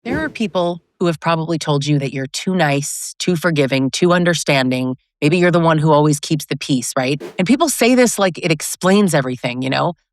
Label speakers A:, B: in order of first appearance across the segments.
A: There are people who have probably told you that you're too nice, too forgiving, too understanding. Maybe you're the one who always keeps the peace, right? And people say this like it explains everything,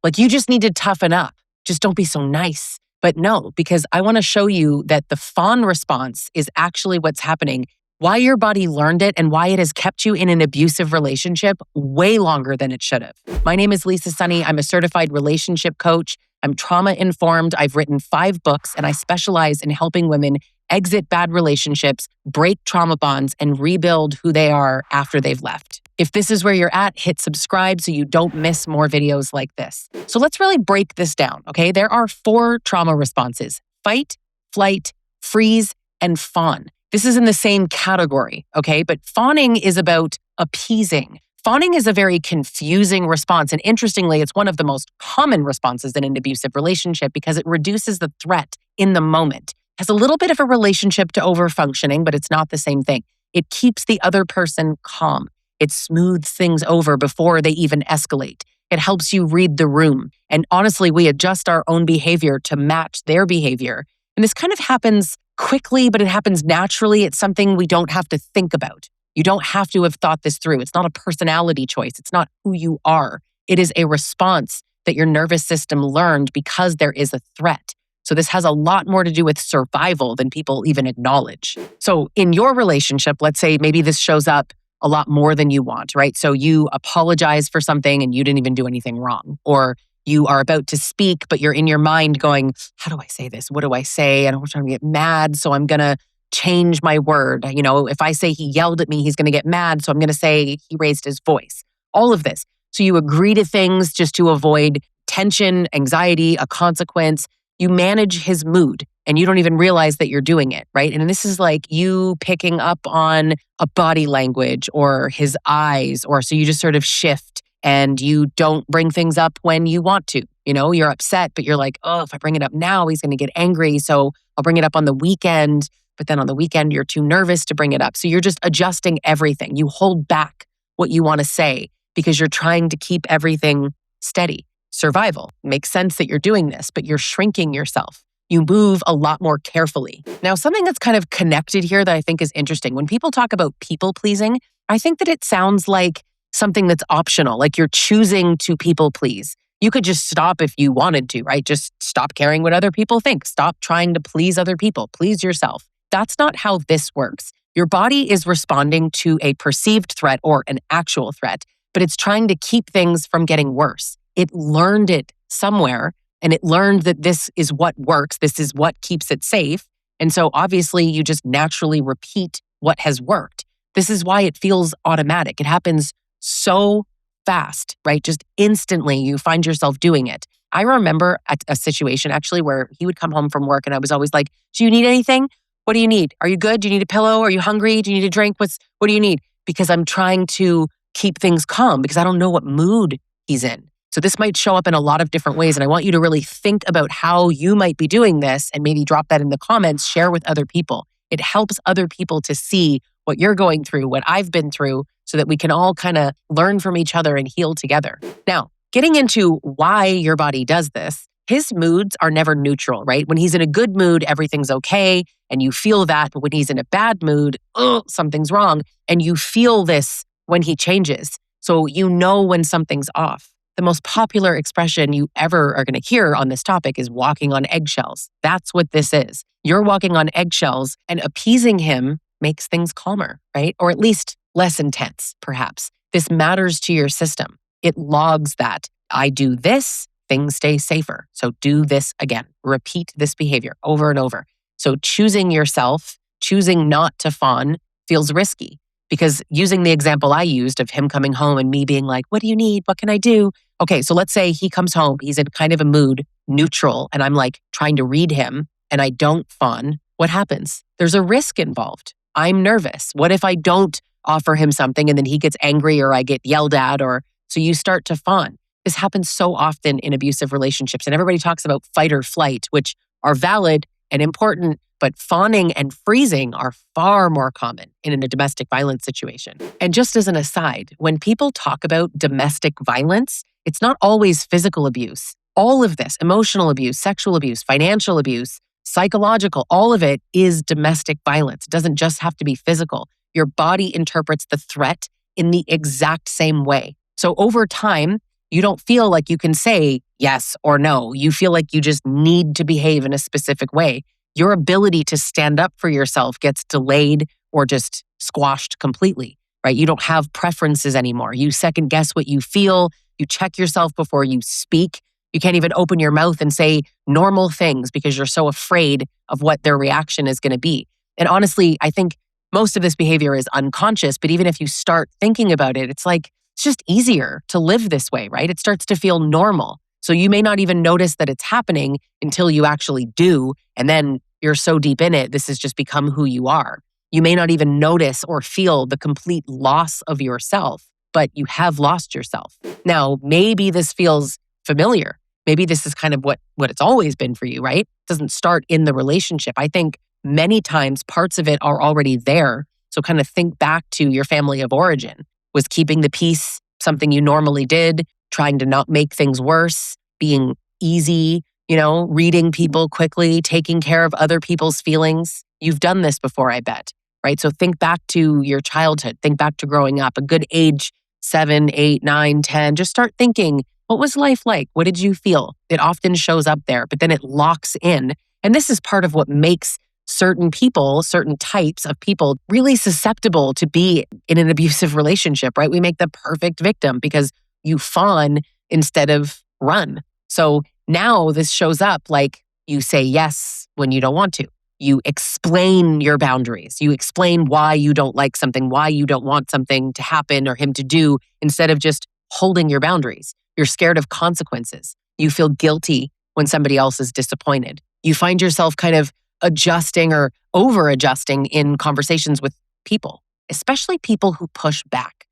A: Like you just need to toughen up. Just don't be so nice. But no, because I want to show you that the fawn response is actually what's happening, why your body learned it, and why it has kept you in an abusive relationship way longer than it should have. My name is Lisa Sonni. I'm a certified relationship coach. I'm trauma-informed. I've written 5 books, and I specialize in helping women exit bad relationships, break trauma bonds, and rebuild who they are after they've left. If this is where you're at, hit subscribe so you don't miss more videos like this. So let's really break this down, okay? There are 4 trauma responses: fight, flight, freeze, and fawn. This is in the same category, okay? But fawning is about appeasing. Fawning is a very confusing response. And interestingly, it's one of the most common responses in an abusive relationship because it reduces the threat in the moment. It has a little bit of a relationship to overfunctioning, but it's not the same thing. It keeps the other person calm. It smooths things over before they even escalate. It helps you read the room. And honestly, we adjust our own behavior to match their behavior. And this kind of happens quickly, but it happens naturally. It's something we don't have to think about. You don't have to have thought this through. It's not a personality choice. It's not who you are. It is a response that your nervous system learned because there is a threat. So this has a lot more to do with survival than people even acknowledge. So in your relationship, let's say maybe this shows up a lot more than you want, right? So you apologize for something and you didn't even do anything wrong. Or you are about to speak, but you're in your mind going, how do I say this? What do I say? I don't want to get mad, so I'm going to change my word. If I say he yelled at me, he's going to get mad, so I'm going to say he raised his voice. All of this. So you agree to things just to avoid tension, anxiety, a consequence. You manage his mood and you don't even realize that you're doing it, right? And this is like you picking up on a body language or his eyes, or so you just sort of shift and you don't bring things up when you want to. You're upset, but you're like, oh, if I bring it up now, he's going to get angry. So I'll bring it up on the weekend. But then on the weekend, you're too nervous to bring it up. So you're just adjusting everything. You hold back what you want to say because you're trying to keep everything steady. Survival. Makes sense that you're doing this, but you're shrinking yourself. You move a lot more carefully. Now, something that's kind of connected here that I think is interesting. When people talk about people pleasing, I think that it sounds like something that's optional, like you're choosing to people please. You could just stop if you wanted to, right? Just stop caring what other people think. Stop trying to please other people. Please yourself. That's not how this works. Your body is responding to a perceived threat or an actual threat, but it's trying to keep things from getting worse. It learned it somewhere, and it learned that this is what works. This is what keeps it safe. And so obviously you just naturally repeat what has worked. This is why it feels automatic. It happens so fast, right? Just instantly you find yourself doing it. I remember a situation actually where he would come home from work and I was always like, do you need anything? What do you need? Are you good? Do you need a pillow? Are you hungry? Do you need a drink? What do you need? Because I'm trying to keep things calm because I don't know what mood he's in. So this might show up in a lot of different ways. And I want you to really think about how you might be doing this and maybe drop that in the comments, share with other people. It helps other people to see what you're going through, what I've been through, so that we can all kind of learn from each other and heal together. Now, getting into why your body does this, his moods are never neutral, right? When he's in a good mood, everything's okay, and you feel that. But when he's in a bad mood, something's wrong. And you feel this when he changes. So you know when something's off. The most popular expression you ever are going to hear on this topic is walking on eggshells. That's what this is. You're walking on eggshells, and appeasing him makes things calmer, right? Or at least less intense, perhaps. This matters to your system. It logs that. I do this, things stay safer. So do this again. Repeat this behavior over and over. So choosing yourself, choosing not to fawn feels risky, because using the example I used of him coming home and me being like, what do you need? What can I do? Okay, so let's say he comes home, he's in kind of a mood, neutral, and I'm like trying to read him and I don't fawn. What happens? There's a risk involved. I'm nervous. What if I don't offer him something and then he gets angry or I get yelled at, or so you start to fawn. This happens so often in abusive relationships, and everybody talks about fight or flight, which are valid and important, but fawning and freezing are far more common in a domestic violence situation. And just as an aside, when people talk about domestic violence, it's not always physical abuse. All of this, emotional abuse, sexual abuse, financial abuse, psychological, all of it is domestic violence. It doesn't just have to be physical. Your body interprets the threat in the exact same way. So over time, you don't feel like you can say yes or no. You feel like you just need to behave in a specific way. Your ability to stand up for yourself gets delayed or just squashed completely, right? You don't have preferences anymore. You second guess what you feel. You check yourself before you speak. You can't even open your mouth and say normal things because you're so afraid of what their reaction is going to be. And honestly, I think most of this behavior is unconscious, but even if you start thinking about it, it's like, it's just easier to live this way, right? It starts to feel normal. So you may not even notice that it's happening until you actually do. And then you're so deep in it, this has just become who you are. You may not even notice or feel the complete loss of yourself, but you have lost yourself. Now, maybe this feels familiar. Maybe this is kind of what it's always been for you, right? It doesn't start in the relationship. I think many times parts of it are already there. So kind of think back to your family of origin. Was keeping the peace something you normally did, trying to not make things worse, being easy, reading people quickly, taking care of other people's feelings? You've done this before, I bet, right? So think back to your childhood, think back to growing up, a good age, 7, 8, 9, 10. Just start thinking, what was life like? What did you feel? It often shows up there, but then it locks in. And this is part of what makes certain people, certain types of people really susceptible to be in an abusive relationship, right? We make the perfect victim because you fawn instead of run. So now this shows up like you say yes when you don't want to. You explain your boundaries. You explain why you don't like something, why you don't want something to happen or him to do, instead of just holding your boundaries. You're scared of consequences. You feel guilty when somebody else is disappointed. You find yourself kind of adjusting or over adjusting in conversations with people, especially people who push back.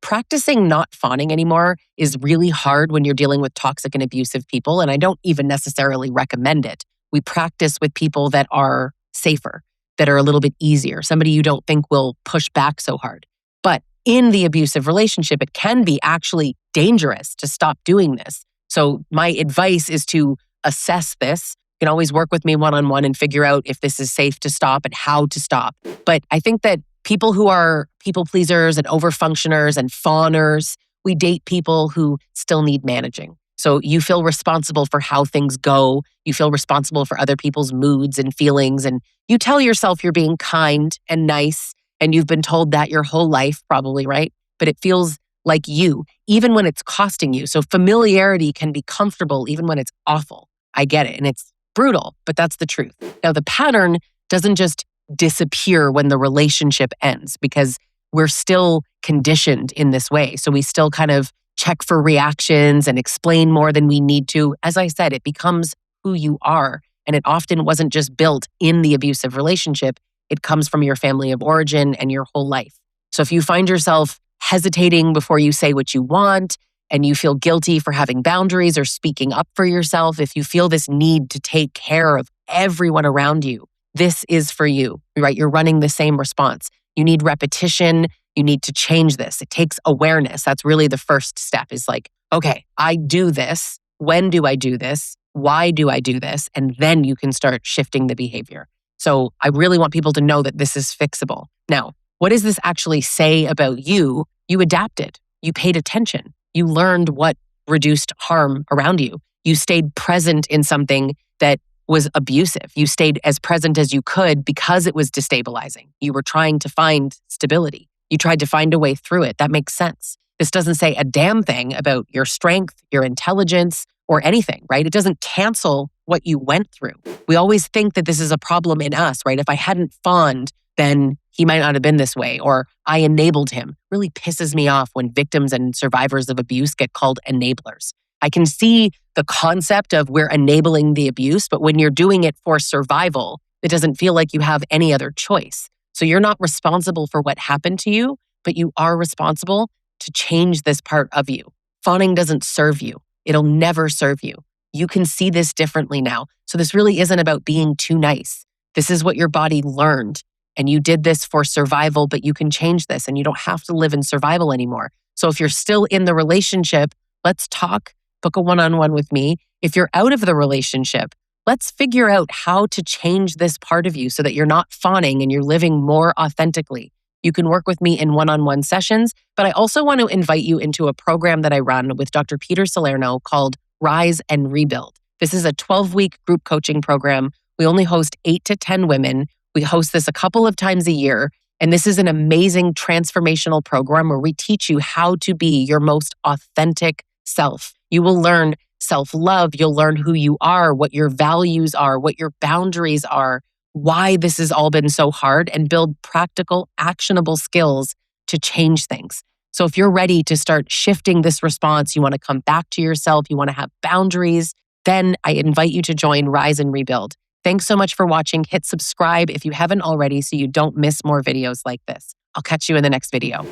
A: Practicing not fawning anymore is really hard when you're dealing with toxic and abusive people, and I don't even necessarily recommend it. We practice with people that are safer, that are a little bit easier, somebody you don't think will push back so hard. But in the abusive relationship, it can be actually dangerous to stop doing this. So my advice is to assess this. You can always work with me one-on-one and figure out if this is safe to stop and how to stop. But I think that people who are people pleasers and overfunctioners and fawners, we date people who still need managing. So you feel responsible for how things go. You feel responsible for other people's moods and feelings. And you tell yourself you're being kind and nice. And you've been told that your whole life, probably, right? But it feels like you, even when it's costing you. So familiarity can be comfortable even when it's awful. I get it. And it's brutal, but that's the truth. Now, the pattern doesn't just disappear when the relationship ends because we're still conditioned in this way. So we still kind of check for reactions and explain more than we need to. As I said, it becomes who you are. And it often wasn't just built in the abusive relationship. It comes from your family of origin and your whole life. So if you find yourself hesitating before you say what you want, and you feel guilty for having boundaries or speaking up for yourself, if you feel this need to take care of everyone around you, this is for you, right? You're running the same response. You need repetition. You need to change this. It takes awareness. That's really the first step is like, okay, I do this. When do I do this? Why do I do this? And then you can start shifting the behavior. So I really want people to know that this is fixable. Now, what does this actually say about you? You adapted. You paid attention. You learned what reduced harm around you. You stayed present in something that was abusive. You stayed as present as you could because it was destabilizing. You were trying to find stability. You tried to find a way through it. That makes sense. This doesn't say a damn thing about your strength, your intelligence, or anything, right? It doesn't cancel what you went through. We always think that this is a problem in us, right? If I hadn't fawned, then he might not have been this way, or I enabled him. Really pisses me off when victims and survivors of abuse get called enablers. I can see the concept of we're enabling the abuse, but when you're doing it for survival, it doesn't feel like you have any other choice. So you're not responsible for what happened to you, but you are responsible to change this part of you. Fawning doesn't serve you. It'll never serve you. You can see this differently now. So this really isn't about being too nice. This is what your body learned. And you did this for survival, but you can change this and you don't have to live in survival anymore. So if you're still in the relationship, let's talk, book a one-on-one with me. If you're out of the relationship, Let's figure out how to change this part of you so that you're not fawning and you're living more authentically. You can work with me in one-on-one sessions, but I also want to invite you into a program that I run with Dr. Peter Salerno called Rise and Rebuild. This is a 12-week group coaching program. We only host 8 to 10 women. We host this a couple of times a year. And this is an amazing transformational program where we teach you how to be your most authentic self. You will learn self-love. You'll learn who you are, what your values are, what your boundaries are, why this has all been so hard, and build practical, actionable skills to change things. So if you're ready to start shifting this response, you want to come back to yourself, you want to have boundaries, then I invite you to join Rise and Rebuild. Thanks so much for watching. Hit subscribe if you haven't already so you don't miss more videos like this. I'll catch you in the next video.